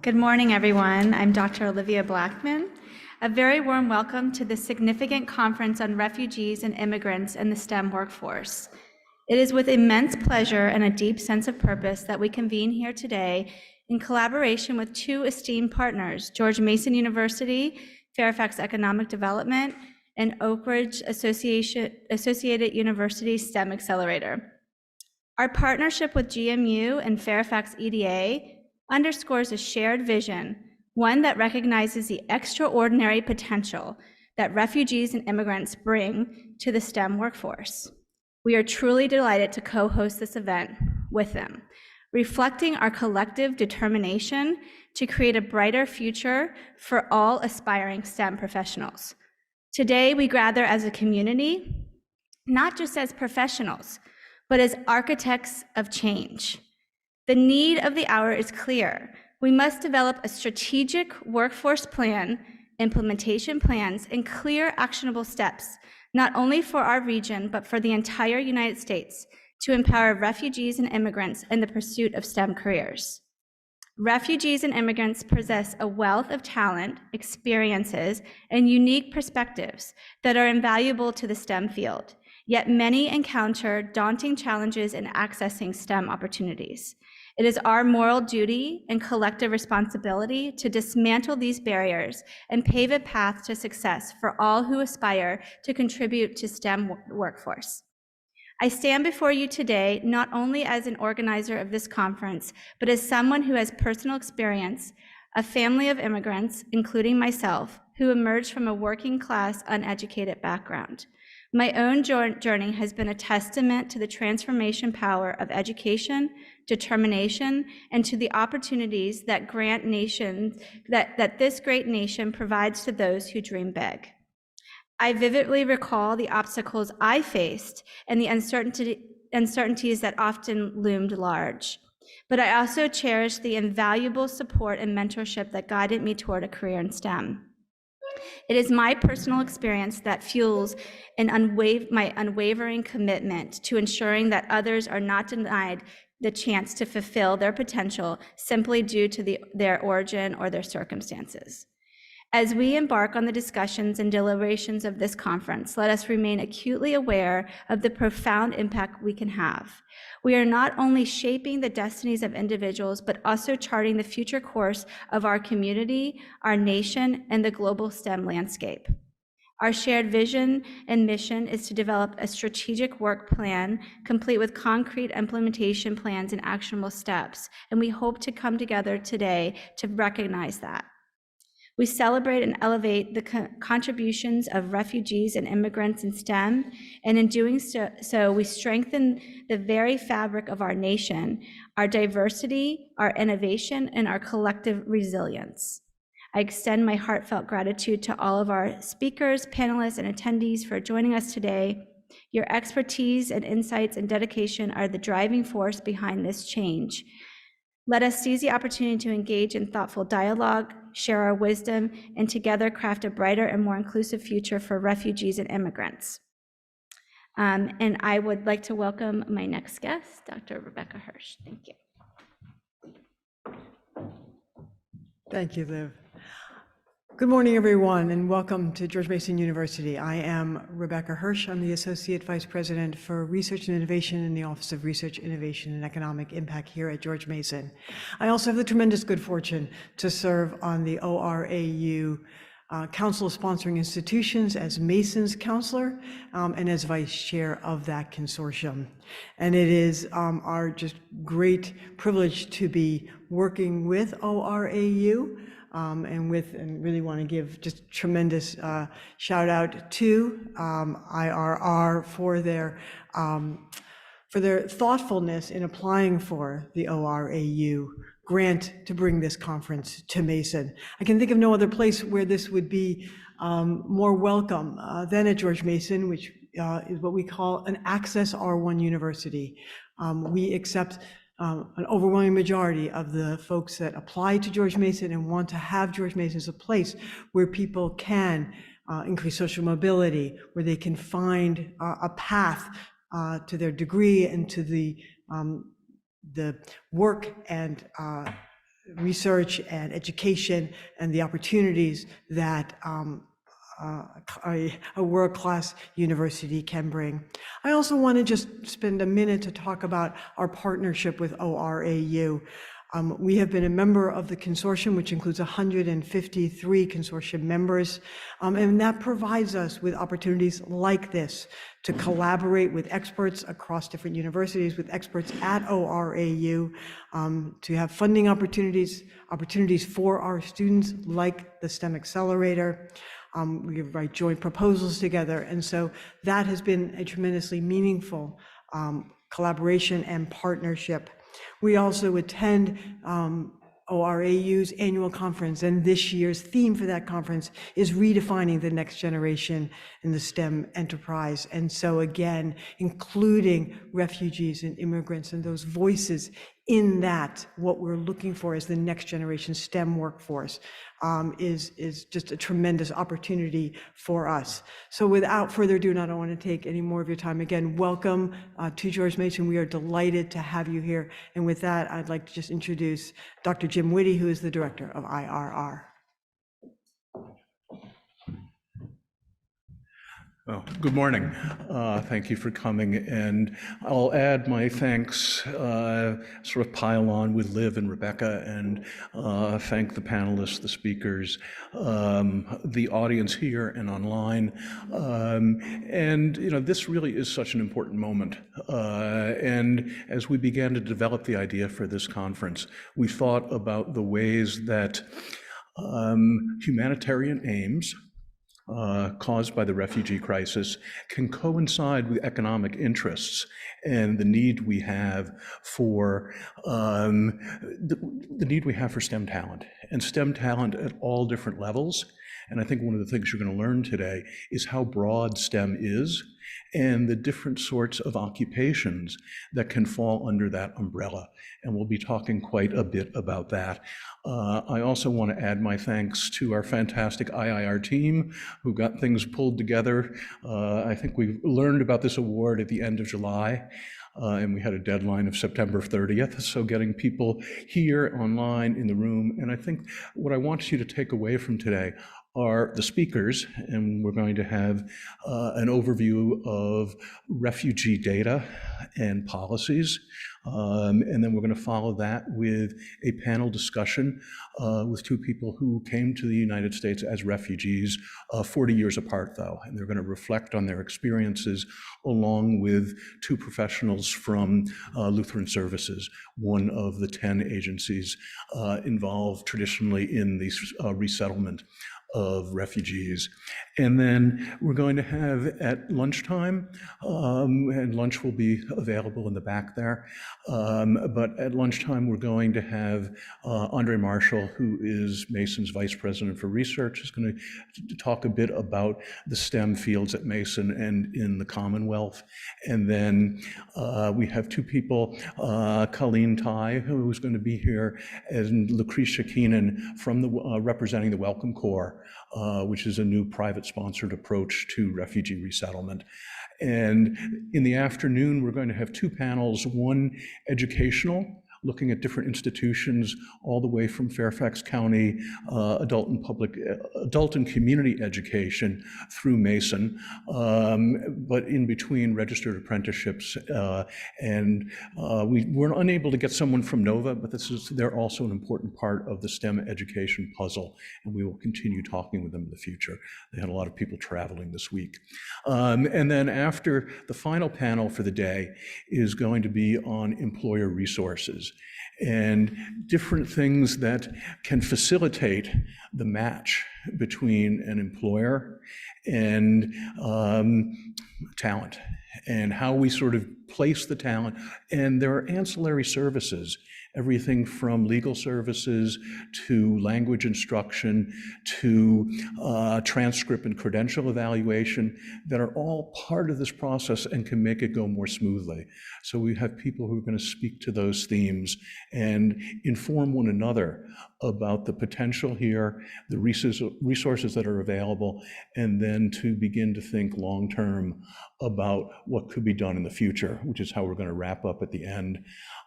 Good morning, everyone. I'm Dr. Olivia Blackman. A very warm welcome to the significant conference on refugees and immigrants in the STEM workforce. It is with immense pleasure and a deep sense of purpose that we convene here today in collaboration with two esteemed partners, George Mason University, Fairfax Economic Development, and Oak Ridge Associated University STEM Accelerator. Our partnership with GMU and Fairfax EDA underscores a shared vision, one that recognizes the extraordinary potential that refugees and immigrants bring to the STEM workforce. We are truly delighted to co-host this event with them, reflecting our collective determination to create a brighter future for all aspiring STEM professionals. Today, we gather as a community, not just as professionals, but as architects of change. The need of the hour is clear. We must develop a strategic workforce plan, implementation plans, and clear actionable steps, not only for our region, but for the entire United States, to empower refugees and immigrants in the pursuit of STEM careers. Refugees and immigrants possess a wealth of talent, experiences, and unique perspectives that are invaluable to the STEM field, yet many encounter daunting challenges in accessing STEM opportunities. It is our moral duty and collective responsibility to dismantle these barriers and pave a path to success for all who aspire to contribute to STEM workforce. I stand before you today not only as an organizer of this conference, but as someone who has personal experience, a family of immigrants, including myself, who emerged from a working class, uneducated background. My own journey has been a testament to the transformation power of education, determination, and to the opportunities that this great nation provides to those who dream big. I vividly recall the obstacles I faced and the uncertainties that often loomed large. But I also cherish the invaluable support and mentorship that guided me toward a career in STEM. It is my personal experience that fuels my unwavering commitment to ensuring that others are not denied the chance to fulfill their potential simply due to their origin or their circumstances. As we embark on the discussions and deliberations of this conference, let us remain acutely aware of the profound impact we can have. We are not only shaping the destinies of individuals, but also charting the future course of our community, our nation, and the global STEM landscape. Our shared vision and mission is to develop a strategic work plan, complete with concrete implementation plans and actionable steps, and we hope to come together today to recognize that. We celebrate and elevate the contributions of refugees and immigrants in STEM, and in doing so, we strengthen the very fabric of our nation, our diversity, our innovation, and our collective resilience. I extend my heartfelt gratitude to all of our speakers, panelists, and attendees for joining us today. Your expertise and insights and dedication are the driving force behind this change. Let us seize the opportunity to engage in thoughtful dialogue, share our wisdom, and together craft a brighter and more inclusive future for refugees and immigrants. And I would like to welcome my next guest, Dr. Rebecca Hirsch. Thank you. Thank you, Liv. Good morning, everyone, and welcome to George Mason University. I am Rebecca Hirsch. I'm the Associate Vice President for Research and Innovation in the Office of Research, Innovation, and Economic Impact here at George Mason. I also have the tremendous good fortune to serve on the ORAU Council of Sponsoring Institutions as Mason's counselor and as Vice Chair of that consortium. And it is our just great privilege to be working with ORAU and really want to give just tremendous shout out to IRR for their thoughtfulness in applying for the ORAU grant to bring this conference to Mason. I can think of no other place where this would be more welcome than at George Mason, which is what we call an Access R1 university. We accept an overwhelming majority of the folks that apply to George Mason and want to have George Mason as a place where people can increase social mobility, where they can find a path to their degree and to the work and research and education and the opportunities that a world-class university can bring. I also want to just spend a minute to talk about our partnership with ORAU. We have been a member of the consortium, which includes 153 consortium members, and that provides us with opportunities like this to collaborate with experts across different universities, with experts at ORAU, to have funding opportunities for our students like the STEM Accelerator. We write joint proposals together, and so that has been a tremendously meaningful collaboration and partnership. We also attend ORAU's annual conference, and this year's theme for that conference is redefining the next generation in the STEM enterprise. And so again, including refugees and immigrants and those voices in that, what we're looking for as the next generation STEM workforce is just a tremendous opportunity for us. So without further ado, and I don't want to take any more of your time, again, welcome to George Mason. We are delighted to have you here. And with that, I'd like to just introduce Dr. Jim Whitty, who is the director of IRR. Oh, good morning. Thank you for coming, and I'll add my thanks, sort of pile on with Liv and Rebecca, and thank the panelists, the speakers, the audience here and online. And you know, this really is such an important moment. And as we began to develop the idea for this conference, we thought about the ways that humanitarian aims caused by the refugee crisis can coincide with economic interests and the need we have for the need we have for STEM talent, and STEM talent at all different levels. And I think one of the things you're going to learn today is how broad STEM is and the different sorts of occupations that can fall under that umbrella. And we'll be talking quite a bit about that. I also want to add my thanks to our fantastic IIR team who got things pulled together. I think we learned about this award at the end of July. And we had a deadline of September 30th. So getting people here, online, in the room. And I think what I want you to take away from today are the speakers, and we're going to have an overview of refugee data and policies. And then we're going to follow that with a panel discussion with two people who came to the United States as refugees 40 years apart, though. And they're going to reflect on their experiences along with two professionals from Lutheran Services, one of the 10 agencies involved traditionally in the resettlement of refugees. And then we're going to have at lunchtime, and lunch will be available in the back there, but at lunchtime we're going to have Andre Marshall, who is Mason's Vice President for Research, is going to talk a bit about the STEM fields at Mason and in the Commonwealth. And then we have two people, Colleen Tai, who is going to be here, and Lucretia Keenan from the representing the Welcome Corps, which is a new private-sponsored approach to refugee resettlement. And in the afternoon, we're going to have two panels, one educational, looking at different institutions all the way from Fairfax County adult and community education through Mason, but in between registered apprenticeships. We were unable to get someone from Nova, but they're also an important part of the STEM education puzzle, and we will continue talking with them in the future. They had a lot of people traveling this week. And then after, the final panel for the day is going to be on employer resources and different things that can facilitate the match between an employer and talent, and how we sort of place the talent. And there are ancillary services, everything from legal services to language instruction to transcript and credential evaluation that are all part of this process and can make it go more smoothly. So we have people who are going to speak to those themes and inform one another about the potential here, the resources that are available, and then to begin to think long-term about what could be done in the future, which is how we're going to wrap up at the end.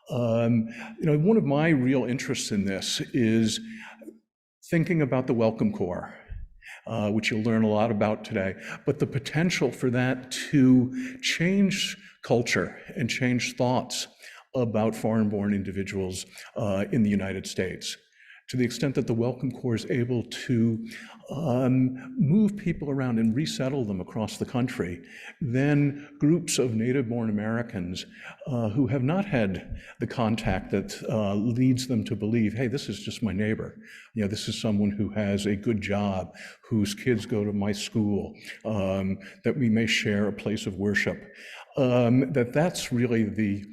One of my real interests in this is thinking about the Welcome Corps, which you'll learn a lot about today, but the potential for that to change culture and change thoughts about foreign-born individuals in the United States. To the extent that the Welcome Corps is able to move people around and resettle them across the country, then groups of native-born Americans who have not had the contact that leads them to believe, hey, this is just my neighbor. This is someone who has a good job, whose kids go to my school, that we may share a place of worship. That's really the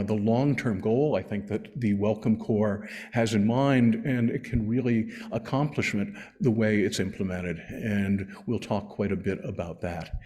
long-term goal, I think, that the Welcome Corps has in mind, and it can really accomplish it the way it's implemented. And we'll talk quite a bit about that.